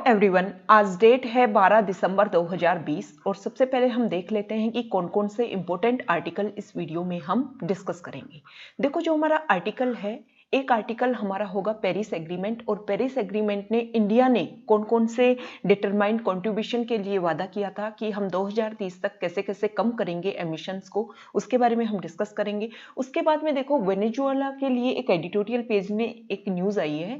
Everyone, आज date है 12 दिसंबर 2020 और सबसे पहले हम देख लेते हैं कि कौन कौन से इंपॉर्टेंट आर्टिकल इस वीडियो में हम डिस्कस करेंगे। देखो, जो हमारा आर्टिकल है, एक आर्टिकल हमारा होगा पेरिस एग्रीमेंट, और पेरिस एग्रीमेंट ने इंडिया ने कौन कौन से डिटरमाइंड कंट्रीब्यूशन के लिए वादा किया था कि हम 2030 तक कैसे कैसे कम करेंगे एमिशंस को, उसके बारे में हम डिस्कस करेंगे। उसके बाद में देखो, वेनेजुएला के लिए एक एडिटोरियल पेज में एक न्यूज़ आई है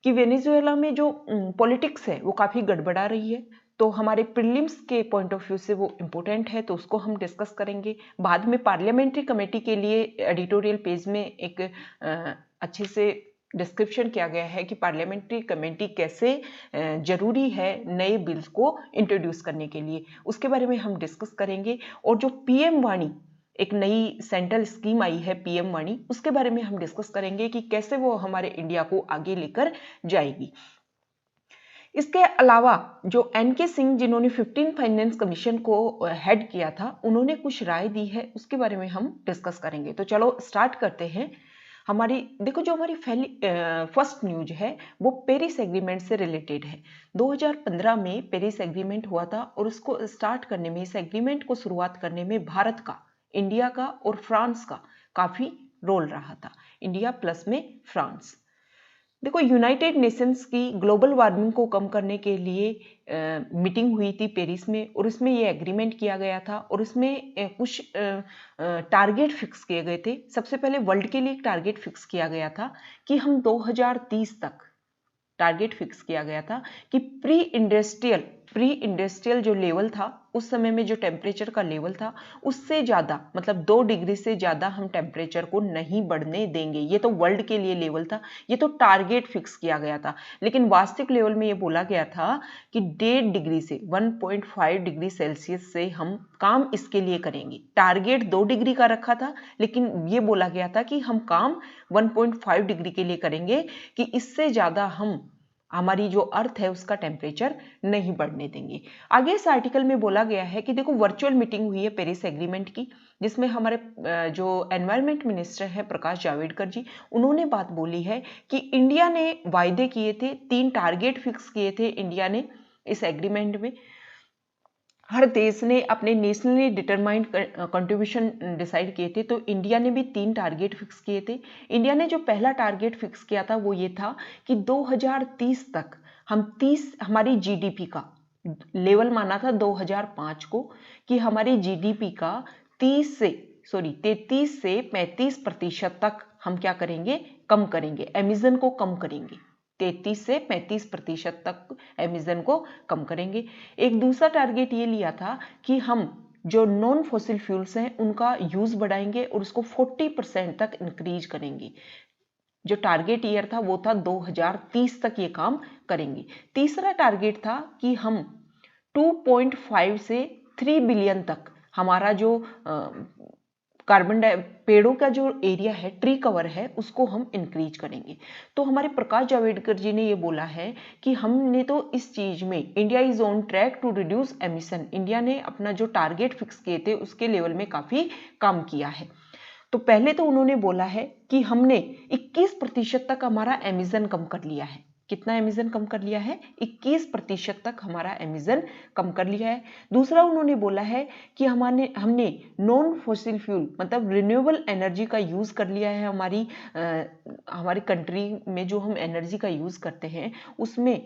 कि वेनेजुएला में जो पॉलिटिक्स है वो काफ़ी गड़बड़ा रही है, तो हमारे प्रीलिम्स के पॉइंट ऑफ व्यू से वो इम्पोर्टेंट है, तो उसको हम डिस्कस करेंगे। बाद में पार्लियामेंट्री कमेटी के लिए एडिटोरियल पेज में एक अच्छे से डिस्क्रिप्शन किया गया है कि पार्लियामेंट्री कमेटी कैसे जरूरी है नए बिल्स को इंट्रोड्यूस करने के लिए, उसके बारे में हम डिस्कस करेंगे। और जो पीएम वाणी, एक नई सेंट्रल स्कीम आई है पीएम वाणी, उसके बारे में हम डिस्कस करेंगे कि कैसे वो हमारे इंडिया को आगे लेकर जाएगी। इसके अलावा जो एनके सिंह, जिन्होंने 15 फाइनेंस कमीशन को हेड किया था, उन्होंने कुछ राय दी है, उसके बारे में हम डिस्कस करेंगे। तो चलो स्टार्ट करते हैं। देखो, जो हमारी फर्स्ट न्यूज है वो पेरिस एग्रीमेंट से रिलेटेड है। 2015 में पेरिस एग्रीमेंट हुआ था और उसको स्टार्ट करने में, इस एग्रीमेंट को शुरुआत करने में भारत का, इंडिया का और फ्रांस का काफी रोल रहा था। इंडिया प्लस में फ्रांस। देखो, यूनाइटेड नेशंस की ग्लोबल वार्मिंग को कम करने के लिए मीटिंग हुई थी पेरिस में, और इसमें ये एग्रीमेंट किया गया था, और इसमें कुछ टारगेट फिक्स किए गए थे। सबसे पहले वर्ल्ड के लिए एक टारगेट फिक्स किया गया था कि हम 2030 तक, टारगेट फिक्स किया गया था कि प्री इंडस्ट्रियल जो लेवल था, उस समय में जो टेम्परेचर का लेवल था, उससे ज़्यादा, मतलब 2 डिग्री से ज़्यादा हम टेम्परेचर को नहीं बढ़ने देंगे। ये तो वर्ल्ड के लिए लेवल था, ये तो टारगेट फिक्स किया गया था। लेकिन वास्तविक लेवल में ये बोला गया था कि 1.5 डिग्री से 1.5 डिग्री सेल्सियस से हम काम इसके लिए करेंगे। टारगेट 2 डिग्री का रखा था, लेकिन ये बोला गया था कि हम काम 1.5 डिग्री के लिए करेंगे, कि इससे ज़्यादा हमारी जो अर्थ है उसका टेम्परेचर नहीं बढ़ने देंगे। आगे इस आर्टिकल में बोला गया है कि देखो, वर्चुअल मीटिंग हुई है पेरिस एग्रीमेंट की, जिसमें हमारे जो एनवायरनमेंट मिनिस्टर हैं प्रकाश जावड़ेकर जी, उन्होंने बात बोली है कि इंडिया ने वायदे किए थे, 3 टारगेट फिक्स किए थे इंडिया ने इस एग्रीमेंट में। हर देश ने अपने नेशनली डिटरमाइंड कंट्रीब्यूशन डिसाइड किए थे, तो इंडिया ने भी 3 टारगेट फिक्स किए थे। इंडिया ने जो पहला टारगेट फिक्स किया था वो ये था कि 2030 तक हमारी जीडीपी का लेवल माना था 2005 को, कि हमारी जीडीपी का 33 से 35% तक हम क्या करेंगे, कम करेंगे, एमिशन को कम करेंगे। 33 से 35% तक एमिशन को कम करेंगे। एक दूसरा टारगेट ये लिया था कि हम जो नॉन फॉसिल फ्यूल्स हैं उनका यूज बढ़ाएंगे और उसको 40% तक इंक्रीज करेंगे। जो टारगेट ईयर था वो था 2030 तक ये काम करेंगे। तीसरा टारगेट था कि हम 2.5 से 3 बिलियन तक हमारा जो पेड़ों का जो एरिया है, ट्री कवर है, उसको हम इंक्रीज करेंगे। तो हमारे प्रकाश जावड़ेकर जी ने ये बोला है कि हमने तो इस चीज में, India is on track to reduce emission, India ने अपना जो टारगेट फिक्स किए थे उसके लेवल में काफी काम किया है। तो पहले तो उन्होंने बोला है कि हमने 21% तक हमारा एमिशन कम कर लिया है। कितना एमिशन कम कर लिया है? 21% तक हमारा एमिशन कम कर लिया है। दूसरा उन्होंने बोला है कि हमने नॉन फॉसिल फ्यूल, मतलब रिन्यूएबल एनर्जी का यूज कर लिया है। हमारी कंट्री में जो हम एनर्जी का यूज करते हैं उसमें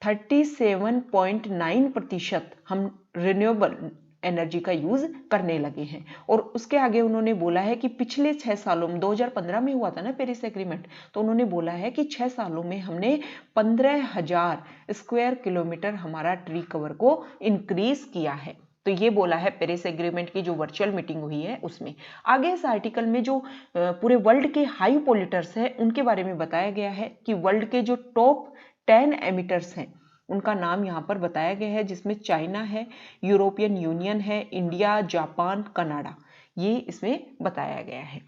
37.9% हम रिन्यूएबल एनर्जी का यूज करने लगे हैं। और उसके आगे उन्होंने बोला है कि पिछले 6 सालों में, 2015 में हुआ था ना पेरिस एग्रीमेंट, तो उन्होंने बोला है कि 6 सालों में हमने 15,000 स्क्वायर किलोमीटर हमारा ट्री कवर को इंक्रीज किया है। तो ये बोला है पेरिस एग्रीमेंट की जो वर्चुअल मीटिंग हुई है उसमें। आगे इस आर्टिकल में जो पूरे वर्ल्ड के हाई पोल्यूटर्स हैं उनके बारे में बताया गया है कि वर्ल्ड के जो टॉप 10 एमिटर्स हैं उनका नाम यहाँ पर बताया गया है, जिसमें चाइना है, यूरोपियन यूनियन है, इंडिया, जापान, कनाडा, ये इसमें बताया गया है।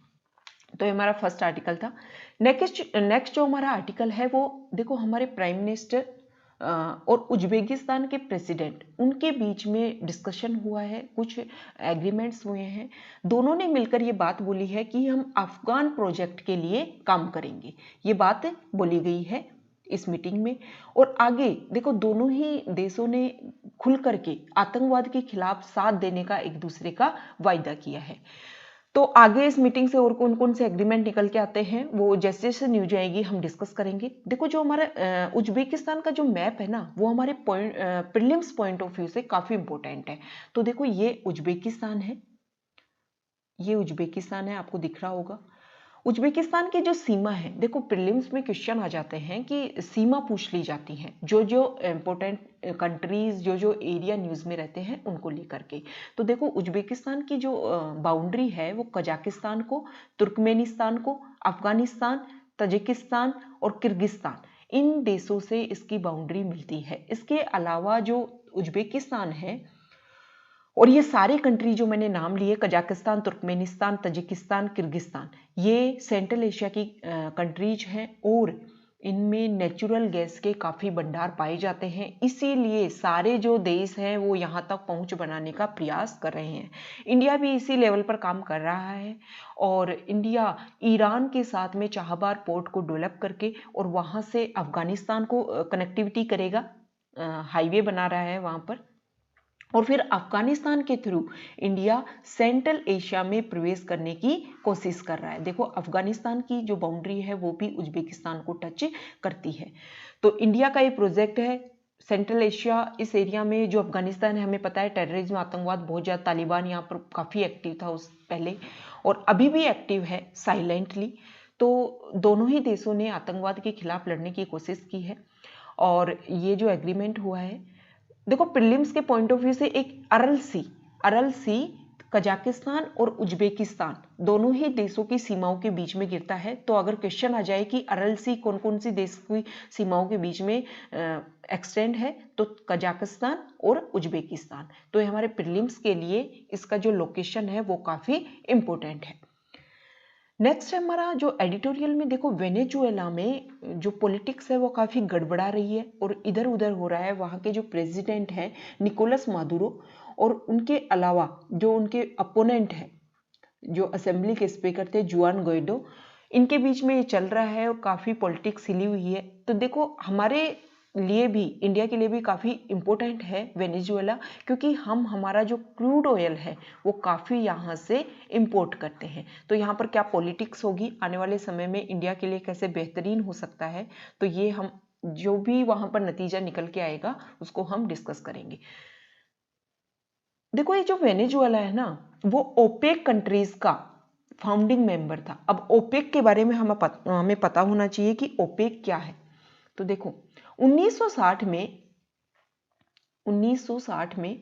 तो ये हमारा फर्स्ट आर्टिकल था। नेक्स्ट जो हमारा आर्टिकल है वो देखो, हमारे प्राइम मिनिस्टर और उज्बेकिस्तान के प्रेसिडेंट, उनके बीच में डिस्कशन हुआ है, कुछ एग्रीमेंट्स हुए हैं। दोनों ने मिलकर ये बात बोली है कि हम अफगान प्रोजेक्ट के लिए काम करेंगे, ये बात बोली गई है इस मीटिंग में। और आगे देखो दोनों ही देशों ने खुल करके आतंकवाद के खिलाफ साथ देने का एक दूसरे का वायदा किया है। तो आगे इस मीटिंग से और कौन कौन से एग्रीमेंट निकल के आते हैं वो जैसे जैसे न्यूज आएगी हम डिस्कस करेंगे। देखो जो हमारा उज्बेकिस्तान का जो मैप है ना वो हमारे प्रीलिम्स पॉइंट ऑफ व्यू से काफी इंपॉर्टेंट है। तो देखो ये उज्बेकिस्तान है, ये उज्बेकिस्तान है, आपको दिख रहा होगा। उज्बेकिस्तान की जो सीमा है, देखो प्रीलिम्स में क्वेश्चन आ जाते हैं कि सीमा पूछ ली जाती है, जो जो इम्पोर्टेंट कंट्रीज जो जो एरिया न्यूज़ में रहते हैं उनको लेकर के। तो देखो उज्बेकिस्तान की जो बाउंड्री है वो कजाकिस्तान को, तुर्कमेनिस्तान को, अफगानिस्तान, तजिकिस्तान और किर्गिस्तान, इन देशों से इसकी बाउंड्री मिलती है। इसके अलावा जो उज्बेकिस्तान है और ये सारे कंट्री जो मैंने नाम लिए, कजाकिस्तान, तुर्कमेनिस्तान, तजिकिस्तान, किर्गिस्तान, ये सेंट्रल एशिया की कंट्रीज हैं और इनमें नेचुरल गैस के काफ़ी भंडार पाए जाते हैं। इसीलिए सारे जो देश हैं वो यहाँ तक पहुँच बनाने का प्रयास कर रहे हैं। इंडिया भी इसी लेवल पर काम कर रहा है और इंडिया ईरान के साथ में चाहबार पोर्ट को डेवलप करके और वहाँ से अफगानिस्तान को कनेक्टिविटी करेगा, हाईवे बना रहा है वहाँ पर, और फिर अफगानिस्तान के थ्रू इंडिया सेंट्रल एशिया में प्रवेश करने की कोशिश कर रहा है। देखो अफगानिस्तान की जो बाउंड्री है वो भी उज्बेकिस्तान को टच करती है। तो इंडिया का ये प्रोजेक्ट है सेंट्रल एशिया, इस एरिया में जो अफगानिस्तान है, हमें पता है टेररिज्म, आतंकवाद बहुत ज़्यादा, तालिबान यहाँ पर काफ़ी एक्टिव था उस पहले और अभी भी एक्टिव है साइलेंटली। तो दोनों ही देशों ने आतंकवाद के खिलाफ लड़ने की कोशिश की है और ये जो एग्रीमेंट हुआ है, देखो प्रीलिम्स के पॉइंट ऑफ व्यू से एक अरल सी कजाकिस्तान और उज्बेकिस्तान दोनों ही देशों की सीमाओं के बीच में गिरता है। तो अगर क्वेश्चन आ जाए कि अरल सी कौन कौन सी देश की सीमाओं के बीच में एक्सटेंड है, तो कजाकिस्तान और उज्बेकिस्तान। तो ये हमारे प्रीलिम्स के लिए इसका जो लोकेशन है वो काफ़ी इम्पोर्टेंट है। नेक्स्ट हमारा जो एडिटोरियल में, देखो वेनेजुएला में जो पॉलिटिक्स है वो काफ़ी गड़बड़ा रही है और इधर उधर हो रहा है। वहाँ के जो प्रेसिडेंट हैं निकोलस मादुरो और उनके अलावा जो उनके अपोनेंट हैं, जो असेंबली के स्पीकर थे जुआन गोइडो, इनके बीच में ये चल रहा है और काफ़ी पॉलिटिक्स हिली हुई है। तो देखो हमारे लिए भी, इंडिया के लिए भी काफ़ी इम्पोर्टेंट है वेनेजुएला, क्योंकि हम हमारा जो क्रूड ऑयल है वो काफ़ी यहाँ से इंपोर्ट करते हैं। तो यहाँ पर क्या पॉलिटिक्स होगी आने वाले समय में, इंडिया के लिए कैसे बेहतरीन हो सकता है, तो ये हम जो भी वहाँ पर नतीजा निकल के आएगा उसको हम डिस्कस करेंगे। देखो ये जो वेनेजुएला है ना वो ओपेक कंट्रीज का फाउंडिंग मेंबर था। अब ओपेक के बारे में हमें पता होना चाहिए कि ओपेक क्या है। तो देखो 1960 में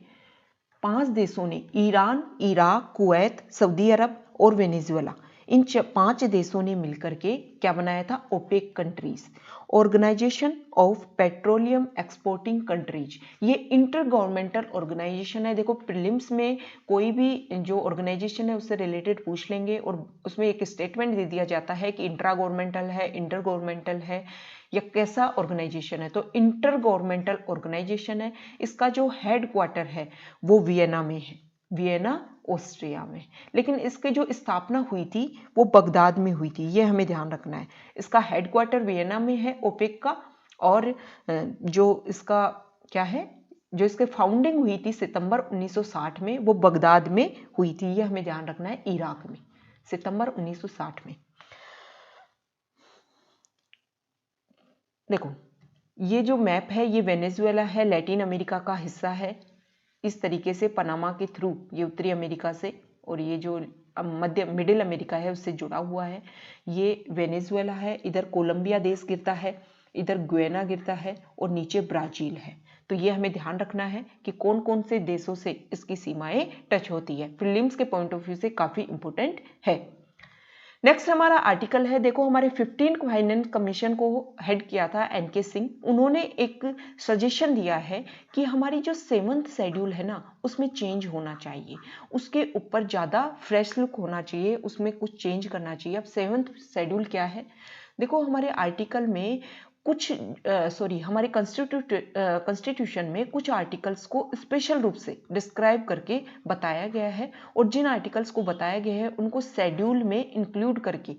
5 देशों ने, ईरान, इराक, कुवैत, सऊदी अरब और वेनेजुएला, इन 5 देशों ने मिलकर के क्या बनाया था, OPEC countries, organisation of petroleum exporting countries. ये इंटर गवर्नमेंटल ऑर्गेनाइजेशन है। देखो प्रीलिम्स में कोई भी जो ऑर्गेनाइजेशन है उससे रिलेटेड पूछ लेंगे और उसमें एक स्टेटमेंट दे दिया जाता है कि इंट्रा गवर्नमेंटल है, इंटर गवर्नमेंटल है या कैसा ऑर्गेनाइजेशन है। तो इंटर गवर्नमेंटल ऑर्गेनाइजेशन है। इसका जो हेड क्वार्टर है वो वियना में है, वियना ऑस्ट्रिया में। लेकिन इसकी जो स्थापना हुई थी वो बगदाद में हुई थी, ये हमें ध्यान रखना है। इसका हेडक्वार्टर वियना में है ओपेक का, और जो इसका क्या है, जो इसके फाउंडिंग हुई थी सितंबर 1960 में, वो बगदाद में हुई थी, ये हमें ध्यान रखना है, इराक में, सितंबर 1960 में। देखो ये जो मैप है ये वेनेजुएला है, लैटिन अमेरिका का हिस्सा है। इस तरीके से पनामा के थ्रू ये उत्तरी अमेरिका से, और ये जो मिडिल अमेरिका है उससे जुड़ा हुआ है। ये वेनेजुएला है, इधर कोलंबिया देश गिरता है, इधर गुयाना गिरता है और नीचे ब्राजील है। तो ये हमें ध्यान रखना है कि कौन कौन से देशों से इसकी सीमाएं टच होती है। प्रीलिम्स के पॉइंट ऑफ व्यू से काफी इंपॉर्टेंट है। नेक्स्ट हमारा आर्टिकल है, देखो हमारे 15th फाइनेंस कमीशन को हेड किया था एनके सिंह। उन्होंने एक सजेशन दिया है कि हमारी जो 7th शेड्यूल है ना उसमें चेंज होना चाहिए, उसके ऊपर ज़्यादा फ्रेश लुक होना चाहिए, उसमें कुछ चेंज करना चाहिए। अब 7th शेड्यूल क्या है, देखो हमारे आर्टिकल में हमारे कॉन्स्टिट्यूशन में कुछ आर्टिकल्स को स्पेशल रूप से डिस्क्राइब करके बताया गया है और जिन आर्टिकल्स को बताया गया है उनको शेड्यूल में इंक्लूड करके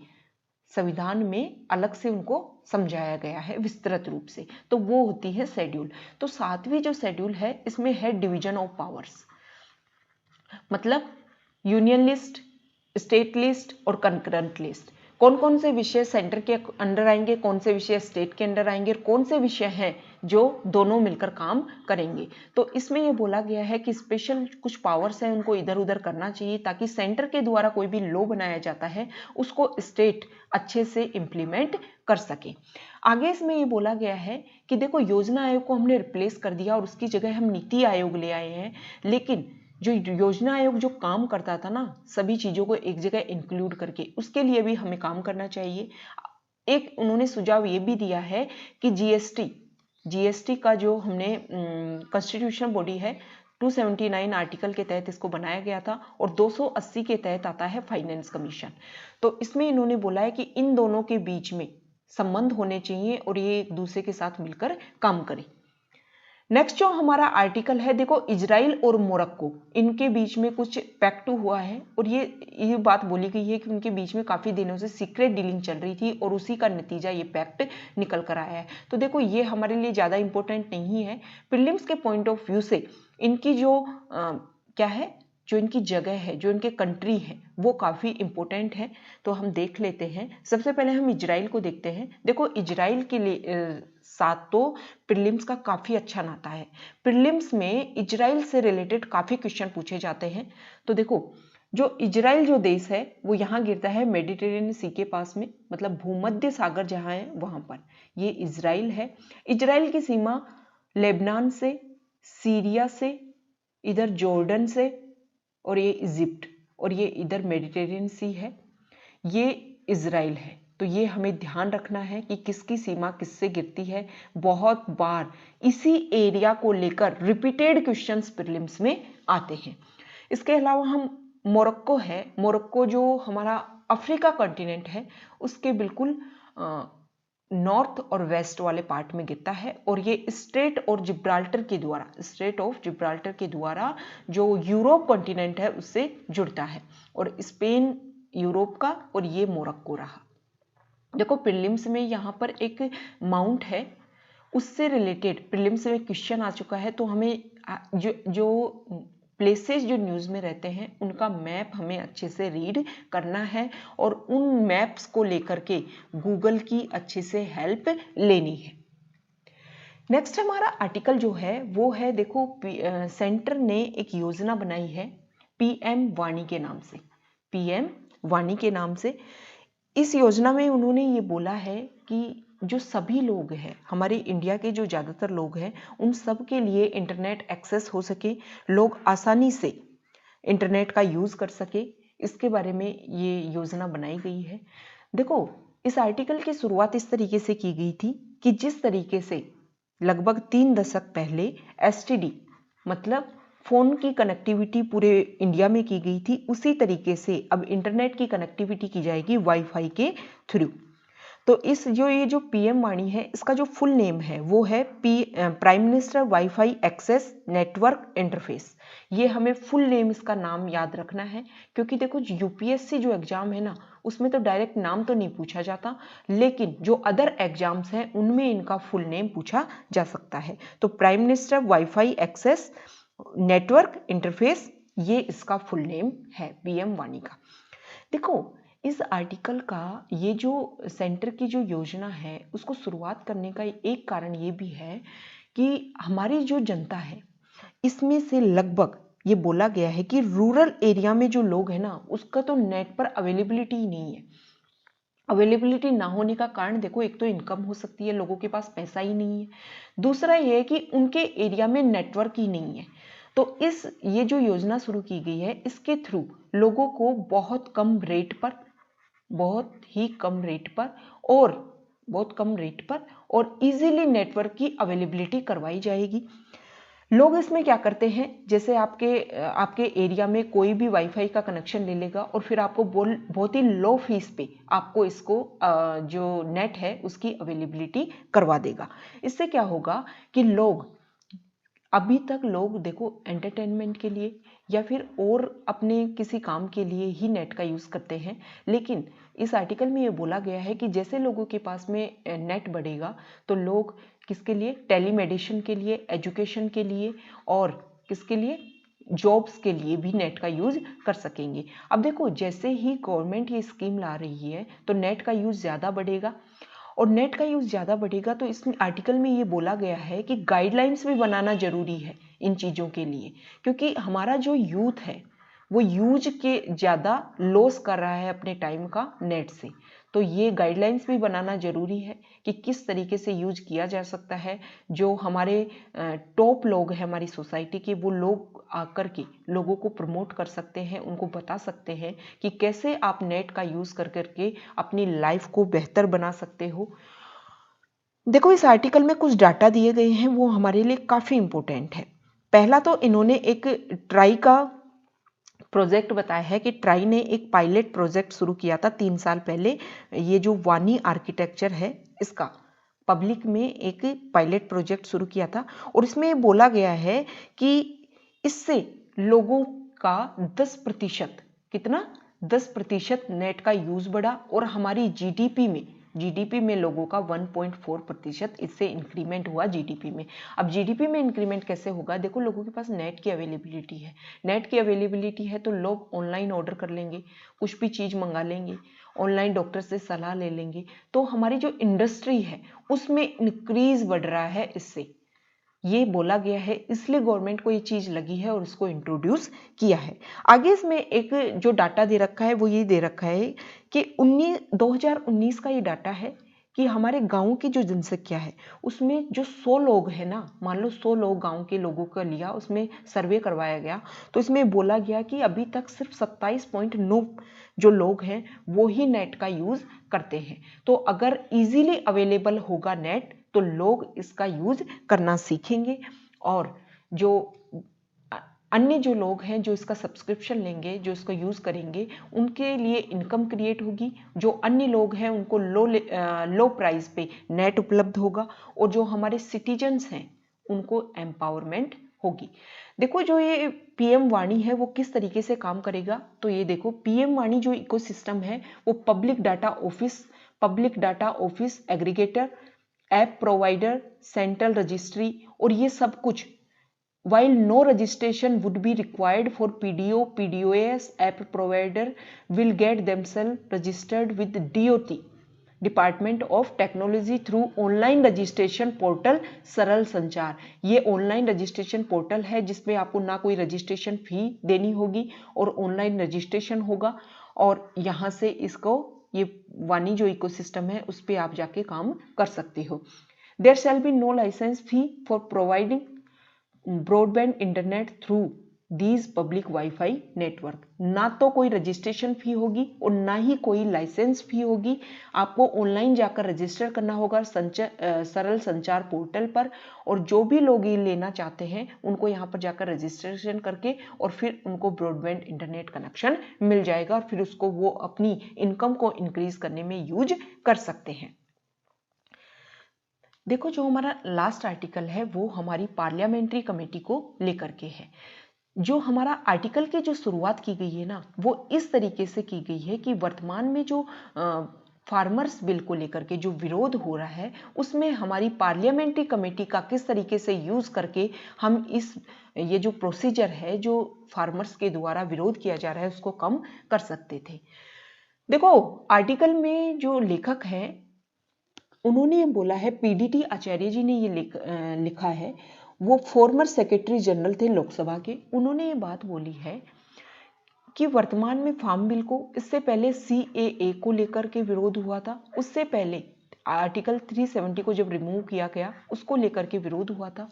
संविधान में अलग से उनको समझाया गया है विस्तृत रूप से, तो वो होती है शेड्यूल। तो 7वीं जो शेड्यूल है इसमें है डिवीजन ऑफ पावर्स, मतलब यूनियन लिस्ट, स्टेट लिस्ट और कंकरेंट लिस्ट। कौन कौन से विषय सेंटर के अंडर आएंगे, कौन से विषय स्टेट के अंडर आएंगे और कौन से विषय हैं जो दोनों मिलकर काम करेंगे। तो इसमें ये बोला गया है कि स्पेशल कुछ पावर्स हैं उनको इधर उधर करना चाहिए, ताकि सेंटर के द्वारा कोई भी लॉ बनाया जाता है उसको स्टेट अच्छे से इम्प्लीमेंट कर सके। आगे इसमें ये बोला गया है कि देखो योजना आयोग को हमने रिप्लेस कर दिया और उसकी जगह हम नीति आयोग ले आए हैं, लेकिन जो योजना आयोग जो काम करता था ना सभी चीज़ों को एक जगह इंक्लूड करके, उसके लिए भी हमें काम करना चाहिए। एक उन्होंने सुझाव ये भी दिया है कि जीएसटी का जो हमने कॉन्स्टिट्यूशनल बॉडी है 279 आर्टिकल के तहत इसको बनाया गया था और 280 के तहत आता है फाइनेंस कमीशन। तो इसमें इन्होंने बोला है कि इन दोनों के बीच में संबंध होने चाहिए और ये एक दूसरे के साथ मिलकर काम करें। नेक्स्ट जो हमारा आर्टिकल है, देखो इजराइल और मोरक्को इनके बीच में कुछ पैक्ट हुआ है और ये बात बोली गई है कि उनके बीच में काफ़ी दिनों से सीक्रेट डीलिंग चल रही थी और उसी का नतीजा ये पैक्ट निकल कर आया है। तो देखो ये हमारे लिए ज़्यादा इंपॉर्टेंट नहीं है, प्रीलिम्स के पॉइंट ऑफ व्यू से इनकी जो क्या है, जो इनकी जगह है, जो इनके कंट्री है वो काफ़ी इंपॉर्टेंट है। तो हम देख लेते हैं। सबसे पहले हम इजराइल को देखते हैं। देखो इजराइल के लिए साथ तो प्रीलिम्स का काफ़ी अच्छा नाता है। प्रीलिम्स में इजराइल से रिलेटेड काफ़ी क्वेश्चन पूछे जाते हैं। तो देखो जो इजराइल जो देश है वो यहाँ गिरता है मेडिटेरेनियन सी के पास में, मतलब भूमध्य सागर जहाँ है वहाँ पर ये इजराइल है। इजराइल की सीमा लेबनान से, सीरिया से, इधर जॉर्डन से और ये इजिप्ट और ये इधर मेडिटेरेनियन सी है, ये इजराइल है। तो ये हमें ध्यान रखना है कि किसकी सीमा किससे गिरती है। बहुत बार इसी एरिया को लेकर रिपीटेड क्वेश्चंस प्रीलिम्स में आते हैं। इसके अलावा हम मोरक्को है, मोरक्को जो हमारा अफ्रीका कॉन्टिनेंट है उसके बिल्कुल नॉर्थ और वेस्ट वाले पार्ट में गिरता है और ये स्ट्रेट ऑफ जिब्राल्टर के द्वारा जो यूरोप कॉन्टिनेंट है उससे जुड़ता है और स्पेन यूरोप का और ये मोरक्को रहा। देखो प्रीलिम्स में यहाँ पर एक माउंट है, उससे रिलेटेड प्रीलिम्स में क्वेश्चन आ चुका है। तो हमें जो प्लेसेस जो न्यूज़ में रहते हैं उनका मैप हमें अच्छे से रीड करना है और उन मैप्स को लेकर के गूगल की अच्छे से हेल्प लेनी है। नेक्स्ट हमारा आर्टिकल जो है वो है, देखो सेंटर ने एक योजना बनाई है पीएम वाणी के नाम से, पीएम वाणी के नाम से। इस योजना में उन्होंने ये बोला है कि जो सभी लोग हैं, हमारे इंडिया के जो ज़्यादातर लोग हैं, उन सब के लिए इंटरनेट एक्सेस हो सके, लोग आसानी से इंटरनेट का यूज़ कर सके, इसके बारे में ये योजना बनाई गई है। देखो इस आर्टिकल की शुरुआत इस तरीके से की गई थी कि जिस तरीके से लगभग 3 दशक पहले एसटीडी मतलब फ़ोन की कनेक्टिविटी पूरे इंडिया में की गई थी, उसी तरीके से अब इंटरनेट की कनेक्टिविटी की जाएगी वाईफाई के थ्रू। तो ये जो पीएम वाणी है इसका जो फुल नेम है वो है prime minister wifi access network interface. ये हमें फुल नेम इसका नाम याद रखना है, क्योंकि देखो यूपीएससी जो एग्जाम है ना उसमें तो डायरेक्ट नाम तो नहीं पूछा जाता, लेकिन जो अदर एग्जाम्स हैं उनमें इनका फुल नेम पूछा जा सकता है। तो prime minister wifi access network interface ये इसका फुल नेम है पीएम वाणी का। देखो इस आर्टिकल का ये जो सेंटर की जो योजना है उसको शुरुआत करने का एक कारण ये भी है कि हमारी जो जनता है इसमें से लगभग ये बोला गया है कि रूरल एरिया में जो लोग हैं ना उसका तो नेट पर अवेलेबिलिटी ही नहीं है। अवेलेबिलिटी ना होने का कारण देखो, एक तो इनकम हो सकती है, लोगों के पास पैसा ही नहीं है, दूसरा ये है कि उनके एरिया में नेटवर्क ही नहीं है। तो ये जो योजना शुरू की गई है इसके थ्रू लोगों को बहुत कम रेट पर और इजीली नेटवर्क की अवेलेबिलिटी करवाई जाएगी। लोग इसमें क्या करते हैं, जैसे आपके एरिया में कोई भी वाईफाई का कनेक्शन ले लेगा और फिर आपको बहुत ही लो फीस पे आपको इसको जो नेट है उसकी अवेलेबिलिटी करवा देगा। इससे क्या होगा कि लोग अभी तक लोग देखो एंटरटेनमेंट के लिए या फिर और अपने किसी काम के लिए ही नेट का यूज़ करते हैं, लेकिन इस आर्टिकल में ये बोला गया है कि जैसे लोगों के पास में नेट बढ़ेगा तो लोग किसके लिए, टेलीमेडिसिन के लिए, एजुकेशन के लिए और किसके लिए, जॉब्स के लिए भी नेट का यूज कर सकेंगे। अब देखो जैसे ही गवर्नमेंट ये स्कीम ला रही है तो नेट का यूज ज़्यादा बढ़ेगा, और नेट का यूज ज़्यादा बढ़ेगा तो इस आर्टिकल में ये बोला गया है कि गाइडलाइंस भी बनाना जरूरी है इन चीज़ों के लिए, क्योंकि हमारा जो यूथ है वो यूज के ज़्यादा लॉस कर रहा है अपने टाइम का नेट से। तो ये गाइडलाइंस भी बनाना जरूरी है कि किस तरीके से यूज किया जा सकता है। जो हमारे टॉप लोग हैं हमारी सोसाइटी के, वो लोग आकर के लोगों को प्रमोट कर सकते हैं, उनको बता सकते हैं कि कैसे आप नेट का यूज कर करके अपनी लाइफ को बेहतर बना सकते हो। देखो इस आर्टिकल में कुछ डाटा दिए गए हैं वो हमारे लिए काफ़ी इंपॉर्टेंट है। पहला तो इन्होंने एक ट्राई का प्रोजेक्ट बताया है कि ट्राई ने एक पायलट प्रोजेक्ट शुरू किया था 3 साल पहले। ये जो वानी आर्किटेक्चर है इसका पब्लिक में एक पायलट प्रोजेक्ट शुरू किया था, और इसमें बोला गया है कि इससे लोगों का 10%, कितना, 10% नेट का यूज बढ़ा, और हमारी जीडीपी में लोगों का 1.4% इससे इंक्रीमेंट हुआ जीडीपी में। अब जीडीपी में इंक्रीमेंट कैसे होगा, देखो लोगों के पास नेट की अवेलेबिलिटी है, नेट की अवेलेबिलिटी है तो लोग ऑनलाइन ऑर्डर कर लेंगे, कुछ भी चीज़ मंगा लेंगे, ऑनलाइन डॉक्टर से सलाह ले लेंगे, तो हमारी जो इंडस्ट्री है उसमें इंक्रीज बढ़ रहा है इससे। ये बोला गया है, इसलिए गवर्नमेंट को ये चीज़ लगी है और इसको इंट्रोड्यूस किया है। आगे इसमें एक जो डाटा दे रखा है वो ये दे रखा है कि 2019 का ये डाटा है कि हमारे गांव की जो जनसंख्या है उसमें जो 100 लोग हैं ना, मान लो 100 लोग गांव के लोगों का लिया, उसमें सर्वे करवाया गया, तो इसमें बोला गया कि अभी तक सिर्फ 27.9 जो लोग हैं वो ही नेट का यूज़ करते हैं। तो अगर इजीली अवेलेबल होगा नेट तो लोग इसका यूज करना सीखेंगे, और जो अन्य जो लोग हैं जो इसका सब्सक्रिप्शन लेंगे, जो इसको यूज करेंगे, उनके लिए इनकम क्रिएट होगी। जो अन्य लोग हैं उनको लो प्राइस पे नेट उपलब्ध होगा, और जो हमारे सिटीजन्स हैं उनको एम्पावरमेंट होगी। देखो जो ये पीएम वाणी है वो किस तरीके से काम करेगा, तो ये देखो पीएम वाणी जो इकोसिस्टम है वो public data office aggregator, app provider, central registry और ये सब कुछ, while no registration would be required for PDO, PDOS, app provider will get themselves registered with DOT, department of technology through online registration portal सरल संचार। ये online registration portal है जिसमें आपको ना कोई रजिस्ट्रेशन फी देनी होगी और ऑनलाइन रजिस्ट्रेशन होगा, और यहाँ से इसको ये वाणी जो इकोसिस्टम है उस पर आप जाके काम कर सकते हो। There shall be no licence fee for providing broadband internet through these public wifi network. ना तो कोई रजिस्ट्रेशन फी होगी और ना ही कोई लाइसेंस फी होगी। आपको ऑनलाइन जाकर रजिस्टर करना होगा सरल संचार पोर्टल पर, और जो भी लोग ये लेना चाहते हैं उनको यहाँ पर जाकर रजिस्ट्रेशन करके और फिर उनको ब्रॉडबैंड इंटरनेट कनेक्शन मिल जाएगा, और फिर उसको वो अपनी इनकम को इंक्रीज करने में यूज कर सकते हैं। देखो जो हमारा लास्ट आर्टिकल है वो हमारी पार्लियामेंट्री कमेटी को लेकर के है। जो हमारा आर्टिकल की जो शुरुआत की गई है ना वो इस तरीके से की गई है कि वर्तमान में जो फार्मर्स बिल को लेकर के जो विरोध हो रहा है उसमें हमारी पार्लियामेंट्री कमेटी का किस तरीके से यूज करके हम ये जो प्रोसीजर है जो फार्मर्स के द्वारा विरोध किया जा रहा है उसको कम कर सकते थे। देखो आर्टिकल में जो लेखक हैं उन्होंने ये बोला है, पीडीटी आचार्य जी ने ये लिखा है, वो फॉर्मर सेक्रेटरी जनरल थे लोकसभा के। उन्होंने ये बात बोली है कि वर्तमान में फार्म बिल को, इससे पहले सीएए को लेकर के विरोध हुआ था, उससे पहले आर्टिकल 370 को जब रिमूव किया गया उसको लेकर के विरोध हुआ था।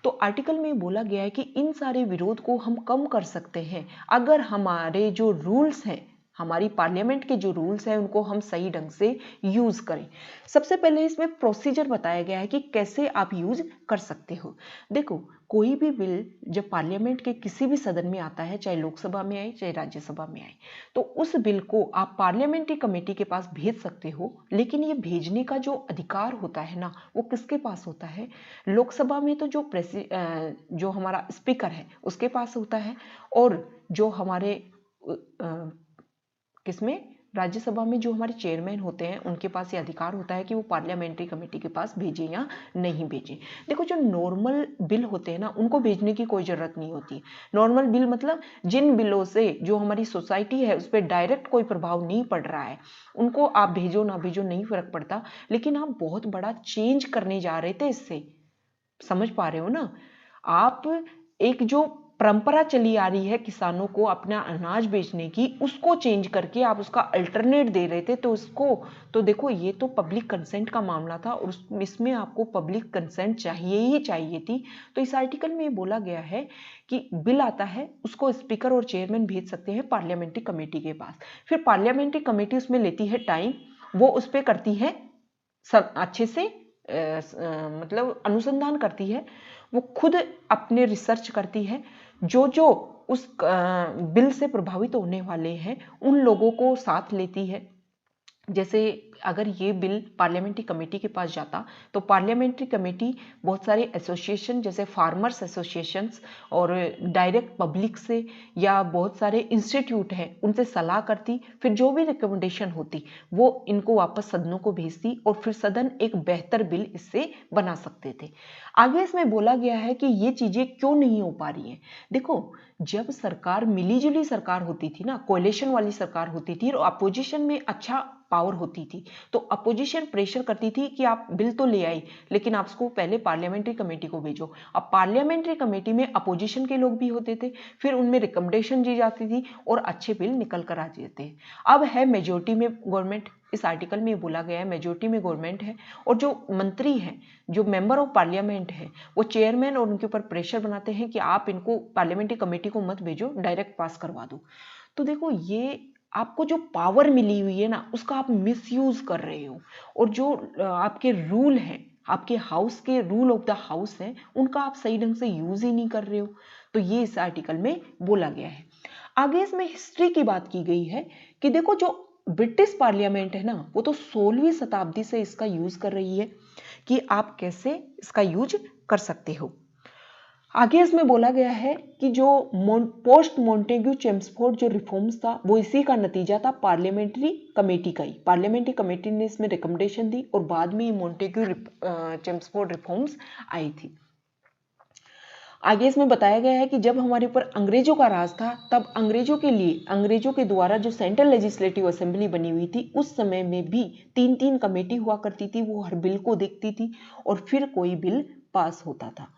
तो आर्टिकल में बोला गया है कि इन सारे विरोध को हम कम कर सकते हैं अगर हमारे जो रूल्स हैं, हमारी पार्लियामेंट के जो रूल्स हैं उनको हम सही ढंग से यूज करें। सबसे पहले इसमें प्रोसीजर बताया गया है कि कैसे आप यूज कर सकते हो। देखो, कोई भी बिल जब पार्लियामेंट के किसी भी सदन में आता है, चाहे लोकसभा में आए चाहे राज्यसभा में आए, तो उस बिल को आप पार्लियामेंट्री कमेटी के पास भेज सकते हो। लेकिन ये भेजने का जो अधिकार होता है ना, वो किसके पास होता है? लोकसभा में तो जो हमारा स्पीकर है उसके पास होता है, और जो हमारे किसमें, राज्यसभा में जो हमारे चेयरमैन होते हैं उनके पास ये अधिकार होता है कि वो पार्लियामेंट्री कमेटी के पास भेजें या नहीं भेजें। देखो, जो नॉर्मल बिल होते हैं ना, उनको भेजने की कोई ज़रूरत नहीं होती। नॉर्मल बिल मतलब जिन बिलों से जो हमारी सोसाइटी है उस पर डायरेक्ट कोई प्रभाव नहीं पड़ रहा है, उनको आप भेजो ना भेजो नहीं फर्क पड़ता। लेकिन आप बहुत बड़ा चेंज करने जा रहे थे इससे, समझ पा रहे हो ना? आप एक जो परंपरा चली आ रही है किसानों को अपना अनाज बेचने की, उसको चेंज करके आप उसका अल्टरनेट दे रहे थे। तो उसको, तो देखो, ये तो पब्लिक कंसेंट का मामला था और इसमें आपको पब्लिक कंसेंट चाहिए ही चाहिए थी। तो इस आर्टिकल में ये बोला गया है कि बिल आता है, उसको स्पीकर और चेयरमैन भेज सकते हैं पार्लियामेंट्री कमेटी के पास। फिर पार्लियामेंट्री कमेटी उसमें लेती है टाइम, वो उस पर करती है सब अच्छे से मतलब अनुसंधान करती है, वो खुद अपने रिसर्च करती है, जो जो उस बिल से प्रभावित होने वाले हैं उन लोगों को साथ लेती है। जैसे अगर ये बिल पार्लियामेंट्री कमेटी के पास जाता तो पार्लियामेंट्री कमेटी बहुत सारे एसोसिएशन, जैसे फार्मर्स एसोसिएशंस और डायरेक्ट पब्लिक से, या बहुत सारे इंस्टीट्यूट हैं उनसे सलाह करती, फिर जो भी रिकमेंडेशन होती वो इनको वापस सदनों को भेजती और फिर सदन एक बेहतर बिल इससे बना सकते थे। आगे इसमें बोला गया है कि ये चीज़ें क्यों नहीं हो पा रही हैं। देखो, जब सरकार मिलीजुली सरकार होती थी ना, कोएलिशन वाली सरकार होती थी और अपोजिशन में अच्छा पावर होती थी, तो अपोजिशन प्रेशर करती थी कि आप बिल तो ले आई, लेकिन आप उसको पहले पार्लियामेंट्री कमेटी को भेजो। अब पार्लियामेंट्री कमेटी में अपोजिशन के लोग भी होते थे, फिर उनमें रिकमेंडेशन दी जाती थी और अच्छे बिल निकल कर आ जाते हैं। अब है मेजोरिटी में गवर्नमेंट, इस आर्टिकल में बोला गया है मेजोरिटी में गवर्नमेंट है, और जो मंत्री हैं, जो मेंबर ऑफ पार्लियामेंट है, वो चेयरमैन और उनके ऊपर प्रेशर बनाते हैं कि आप इनको पार्लियामेंट्री कमेटी को मत भेजो, डायरेक्ट पास करवा दो। तो देखो, ये आपको जो पावर मिली हुई है ना, उसका आप मिसयूज कर रहे हो, और जो आपके रूल हैं, आपके हाउस के रूल ऑफ द हाउस हैं, उनका आप सही ढंग से यूज ही नहीं कर रहे हो। तो ये इस आर्टिकल में बोला गया है। आगे इसमें हिस्ट्री की बात की गई है कि देखो, जो ब्रिटिश पार्लियामेंट है ना, वो तो 16वीं शताब्दी से इसका यूज कर रही है कि आप कैसे इसका यूज कर सकते हो। आगे इसमें बोला गया है कि जो पोस्ट मॉन्टेग्यू चेम्सफोर्ड जो रिफॉर्म्स था, वो इसी का नतीजा था, पार्लियामेंट्री कमेटी का ही। पार्लियामेंट्री कमेटी ने इसमें रिकमेंडेशन दी और बाद में ये मॉन्टेग्यू चेम्सफोर्ड रिफॉर्म्स आई थी। आगे इसमें बताया गया है कि जब हमारे ऊपर अंग्रेजों का राज था, तब अंग्रेजों के लिए, अंग्रेजों के द्वारा जो सेंट्रल लेजिस्लेटिव असेंबली बनी हुई थी, उस समय में भी 3-3 कमेटी हुआ करती थी, वो हर बिल को देखती थी और फिर कोई बिल पास होता था।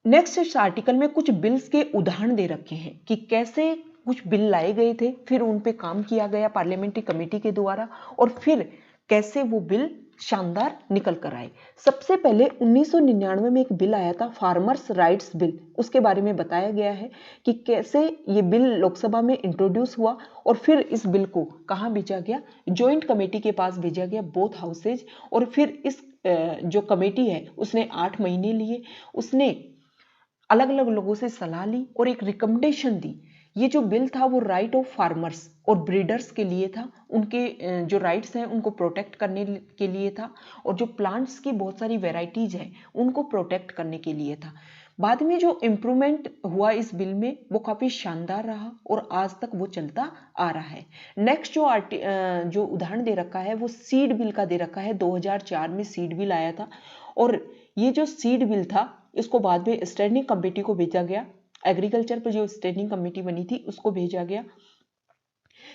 नेक्स्ट इस आर्टिकल में कुछ बिल्स के उदाहरण दे रखे हैं कि कैसे कुछ बिल लाए गए थे, फिर उन पे काम किया गया पार्लियामेंट्री कमेटी के द्वारा, और फिर कैसे वो बिल शानदार निकल कर आए। सबसे पहले 1999 में एक बिल आया था, फार्मर्स राइट्स बिल। उसके बारे में बताया गया है कि कैसे ये बिल लोकसभा में इंट्रोड्यूस हुआ और फिर इस बिल को कहाँ भेजा गया, जॉइंट कमेटी के पास भेजा गया, बोथ हाउसेज। और फिर इस जो कमेटी है उसने 8 महीने लिए, उसने अलग अलग लोगों से सलाह ली और एक रिकमेंडेशन दी। ये जो बिल था वो राइट ऑफ फार्मर्स और ब्रीडर्स के लिए था, उनके जो राइट्स हैं उनको प्रोटेक्ट करने के लिए था, और जो प्लांट्स की बहुत सारी वेराइटीज हैं उनको प्रोटेक्ट करने के लिए था। बाद में जो इम्प्रूवमेंट हुआ इस बिल में वो काफ़ी शानदार रहा और आज तक वो चलता आ रहा है। नेक्स्ट जो उदाहरण दे रखा है वो सीड बिल का दे रखा है। 2004 में सीड बिल आया था, और ये जो सीड बिल था इसको बाद में स्टैंडिंग कमेटी को भेजा गया। एग्रीकल्चर पर जो स्टैंडिंग कमेटी बनी थी उसको भेजा गया।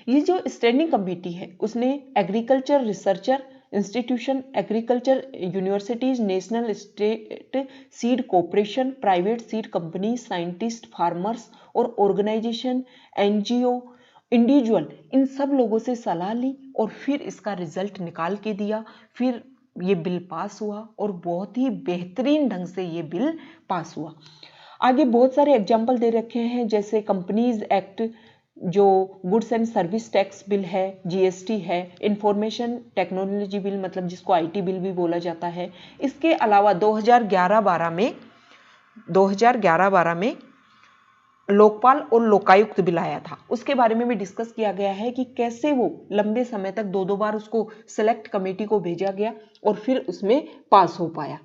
ये जो स्टैंडिंग कमेटी है उसने agriculture researcher institution, agriculture universities, national state seed corporation, private seed company, scientist, farmers और ऑर्गेनाइजेशन, एनजीओ, इंडिविजुअल, इन सब लोगों से सलाह ली और फिर इसका रिजल्ट निकाल के दिया। फिर ये बिल पास हुआ और बहुत ही बेहतरीन ढंग से ये बिल पास हुआ। आगे बहुत सारे एग्जाम्पल दे रखे हैं, जैसे कंपनीज एक्ट, जो goods and service tax bill है, जीएसटी है, इंफॉर्मेशन टेक्नोलॉजी बिल मतलब जिसको आईटी बिल भी बोला जाता है। इसके अलावा 2011-12 में लोकपाल और लोकायुक्त बिल आया था, उसके बारे में भी डिस्कस किया गया है कि कैसे वो लंबे समय तक दो बार उसको सेलेक्ट कमेटी को भेजा गया और फिर उसमें पास हो पाया।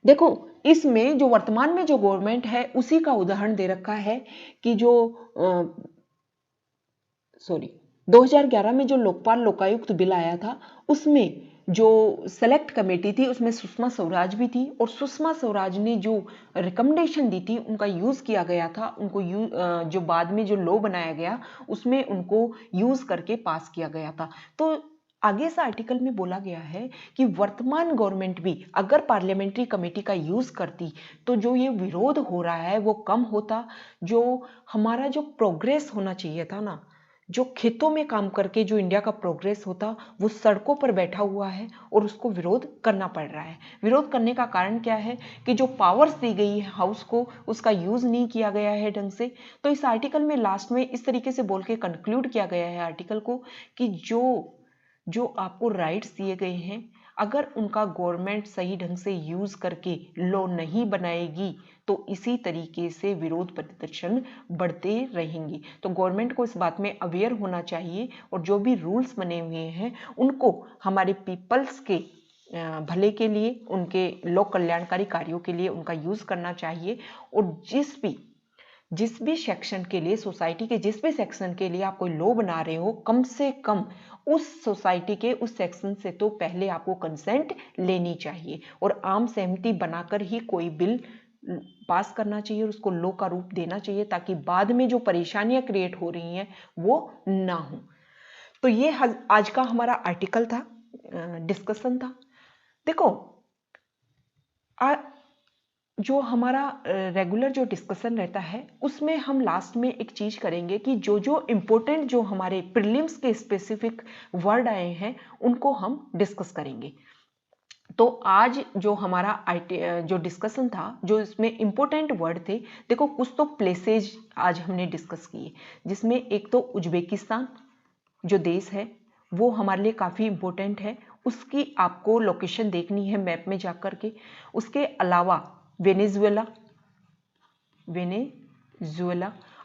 देखो, इसमें जो वर्तमान में जो गवर्नमेंट है उसी का उदाहरण दे रखा है कि जो 2011 में जो लोकपाल लोकायुक्त बिल आया था उसमें जो सेलेक्ट कमेटी थी उसमें सुषमा स्वराज भी थी, और सुषमा स्वराज ने जो रिकमेंडेशन दी थी उनका यूज किया गया था, उनको जो बाद में जो लॉ बनाया गया उसमें उनको यूज करके पास किया गया था। तो आगे इस आर्टिकल में बोला गया है कि वर्तमान गवर्नमेंट भी अगर पार्लियामेंट्री कमेटी का यूज करती तो जो ये विरोध हो रहा है वो कम होता, जो हमारा जो प्रोग्रेस होना चाहिए था ना, जो खेतों में काम करके जो इंडिया का प्रोग्रेस होता वो सड़कों पर बैठा हुआ है और उसको विरोध करना पड़ रहा है। विरोध करने का कारण क्या है कि जो पावर्स दी गई है हाउस को उसका यूज नहीं किया गया है ढंग से। तो इस आर्टिकल में लास्ट में इस तरीके से बोल के कंक्लूड किया गया है आर्टिकल को कि जो आपको राइट्स दिए गए हैं अगर उनका गवर्नमेंट सही ढंग से यूज करके लॉ नहीं बनाएगी तो इसी तरीके से विरोध प्रदर्शन बढ़ते रहेंगे। तो गवर्नमेंट को इस बात में अवेयर होना चाहिए और जो भी रूल्स बने हुए हैं उनको हमारे पीपल्स के भले के लिए, उनके लोक कल्याणकारी कार्यों के लिए उनका यूज करना चाहिए। और जिस भी सेक्शन के लिए, सोसाइटी के जिस भी सेक्शन के लिए आप कोई लॉ बना रहे हो, कम से कम उस सोसाइटी के उस सेक्शन से तो पहले आपको कंसेंट लेनी चाहिए और आम सहमति बनाकर ही कोई बिल पास करना चाहिए और उसको लॉ का रूप देना चाहिए ताकि बाद में जो परेशानियां क्रिएट हो रही हैं वो ना हो। तो ये आज का हमारा आर्टिकल था, डिस्कशन था। देखो, जो हमारा रेगुलर जो डिस्कशन रहता है उसमें हम लास्ट में एक चीज करेंगे कि जो इम्पोर्टेंट जो हमारे प्रीलिम्स के स्पेसिफिक वर्ड आए हैं उनको हम डिस्कस करेंगे। तो आज जो हमारा जो डिस्कशन था, जो इसमें इम्पोर्टेंट वर्ड थे, देखो कुछ तो प्लेसेज आज हमने डिस्कस किए, जिसमें एक तो उज्बेकिस्तान जो देश है वो हमारे लिए काफ़ी इम्पोर्टेंट है, उसकी आपको लोकेशन देखनी है मैप में जाकर के। उसके अलावा वेनेजुएला,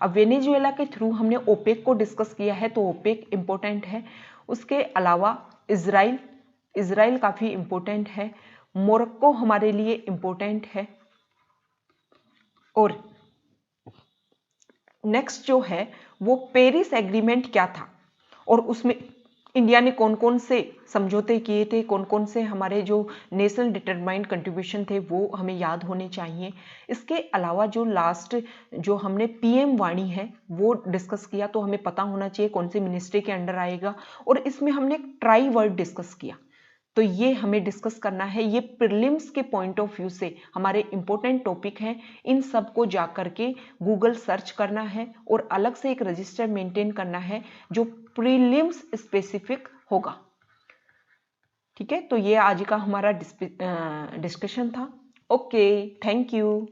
अब वेनेजुएला के थ्रू हमने ओपेक को डिस्कस किया है तो ओपेक इम्पोर्टेंट है। उसके अलावा इजराइल काफ़ी इम्पोर्टेंट है, मोरक्को हमारे लिए इम्पोर्टेंट है। और नेक्स्ट जो है वो पेरिस एग्रीमेंट क्या था और उसमें इंडिया ने कौन कौन से समझौते किए थे, कौन कौन से हमारे जो नेशनल डिटरमाइंड कंट्रीब्यूशन थे वो हमें याद होने चाहिए। इसके अलावा जो लास्ट जो हमने पीएम वाणी है वो डिस्कस किया, तो हमें पता होना चाहिए कौन से मिनिस्ट्री के अंडर आएगा। और इसमें हमने ट्राई वर्ड डिस्कस किया, तो ये हमें डिस्कस करना है। ये प्रीलिम्स के पॉइंट ऑफ व्यू से हमारे इंपॉर्टेंट टॉपिक हैं, इन सब को जा करके गूगल सर्च करना है और अलग से एक रजिस्टर मेंटेन करना है जो प्रीलिम्स स्पेसिफिक होगा। ठीक है, तो ये आज का हमारा डिस्कशन था। Okay, thank you.